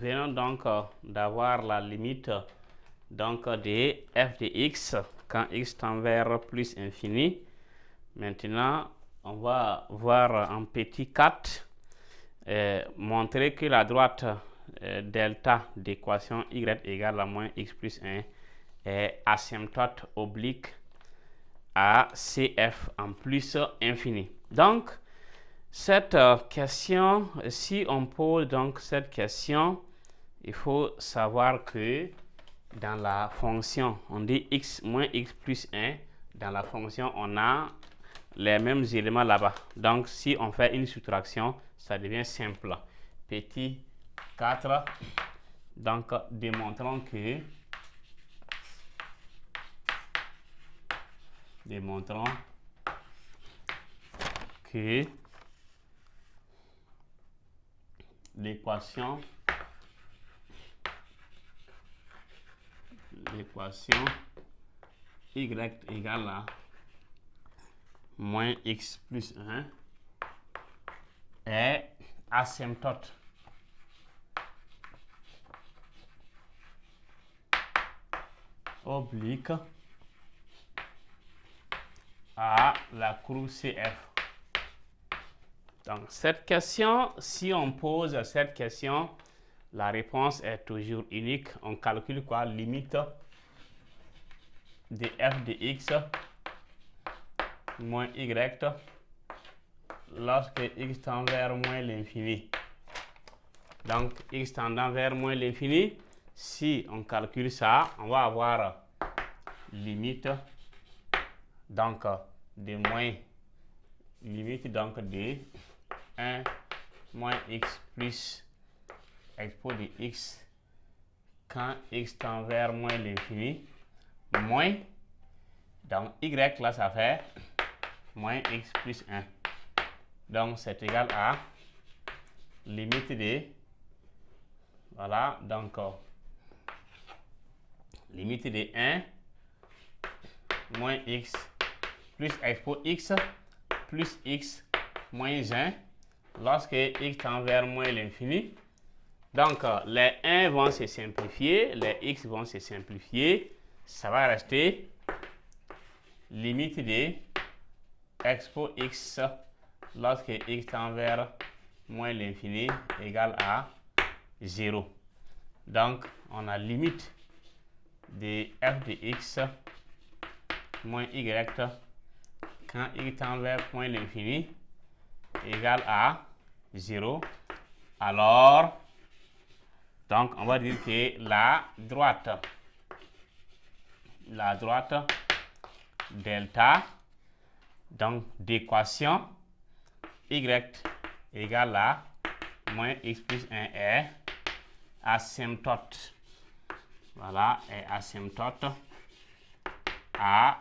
venons donc d'avoir la limite donc de f de x quand x tend vers plus infini. Maintenant, on va voir en petit 4 montrer que la droite delta d'équation y égale à moins x plus 1 est asymptote oblique à cf en plus infini. Donc, cette question, si on pose donc cette question, il faut savoir que dans la fonction, on dit x moins x plus 1, dans la fonction, on a les mêmes éléments là-bas. Donc, si on fait une soustraction, ça devient simple. Petit 4, donc démontrons que l'équation y égale à moins x plus 1 est asymptote oblique à la courbe CF. Donc, cette question, si on pose cette question, la réponse est toujours unique. On calcule quoi? Limite de f de x moins y lorsque x tend vers moins l'infini. Donc, x tendant vers moins l'infini, si on calcule ça, on va avoir limite donc de moins limite donc de 1 moins x plus expo de x quand x tend vers moins l'infini moins, donc y là ça fait moins x plus 1. Donc c'est égal à limite de, voilà, donc limite de 1 moins x plus expo x plus x moins 1 lorsque x tend vers moins l'infini. Donc les 1 vont se simplifier, les x vont se simplifier, ça va rester limite de expo x lorsque x tend vers moins l'infini égale à 0. Donc on a limite de f de x moins y quand y tend vers moins l'infini égale à 0. Alors, donc on va dire que la droite delta donc d'équation y égale à moins x plus 1 est asymptote. Voilà, est asymptote à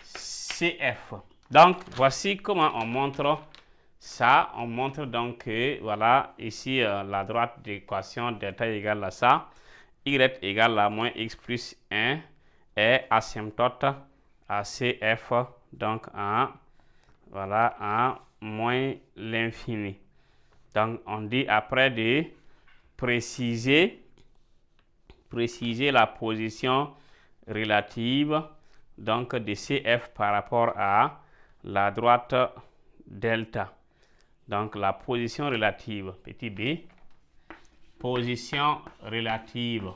CF. Donc, voici comment on montre ça. On montre donc que, voilà, ici, la droite d'équation delta égale à ça. Y égale à moins x plus 1 est asymptote à CF, donc en, voilà, en moins l'infini. Donc, on dit après de préciser la position relative donc de CF par rapport à la droite delta. Donc la position relative, petit b, position relative.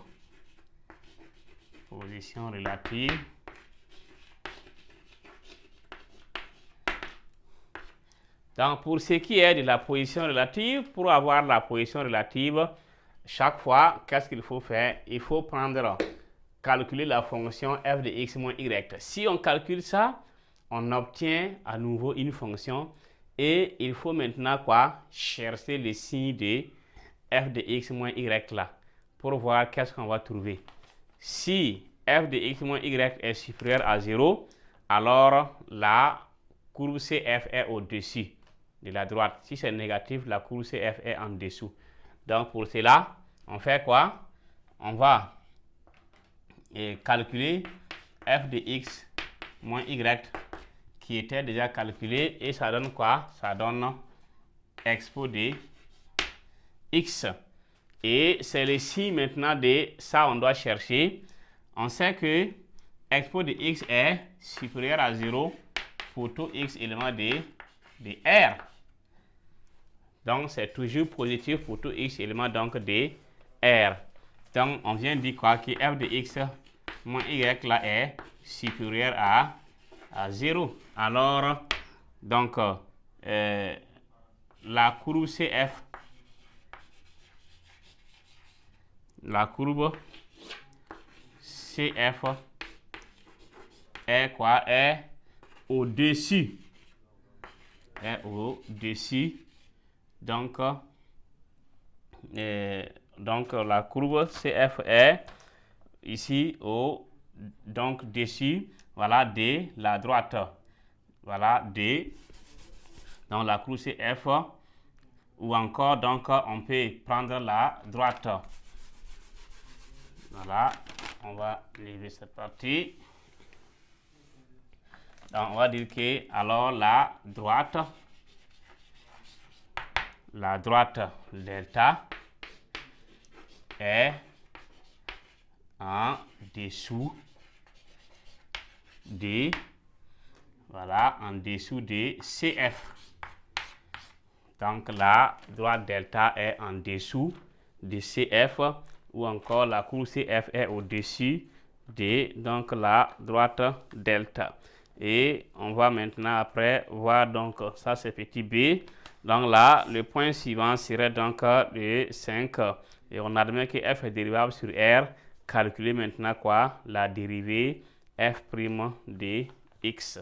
Donc pour ce qui est de la position relative, pour avoir la position relative, chaque fois, qu'est-ce qu'il faut faire? Il faut calculer la fonction f de x moins y. Si on calcule ça, on obtient à nouveau une fonction et il faut maintenant quoi? Chercher le signe de f de x moins y là pour voir qu'est-ce qu'on va trouver. Si f de x moins y est supérieur à 0, alors la courbe CF est au-dessus de la droite. Si c'est négatif, la courbe CF est en dessous. Donc pour cela, on fait quoi? On va calculer f de x moins y qui était déjà calculé et ça donne quoi? Ça donne expo de x Et c'est le signe maintenant de ça, on doit chercher. On sait que expo de x est supérieur à 0 pour tout x élément de R. Donc, c'est toujours positif pour tout x élément donc de R. Donc, on vient de dire quoi? Que f de x moins y là est supérieur à 0. Alors, donc, la courbe CF, est quoi? Est au-dessus. Donc, la courbe CF est ici dessus, voilà, de la droite. Voilà, D. Donc, la courbe CF, ou encore, donc, on peut prendre la droite. Voilà, on va lever cette partie. Donc, on va dire que, alors, la droite delta est en dessous de, voilà, en dessous de CF. Donc, la droite delta est en dessous de CF, ou encore la courbe CF est au-dessus de, donc, la droite delta. Et on va maintenant après voir, donc, ça c'est petit b. Donc là, le point suivant serait donc le 5. Et on admet que f est dérivable sur R. Calculer maintenant quoi? La dérivée f' de x.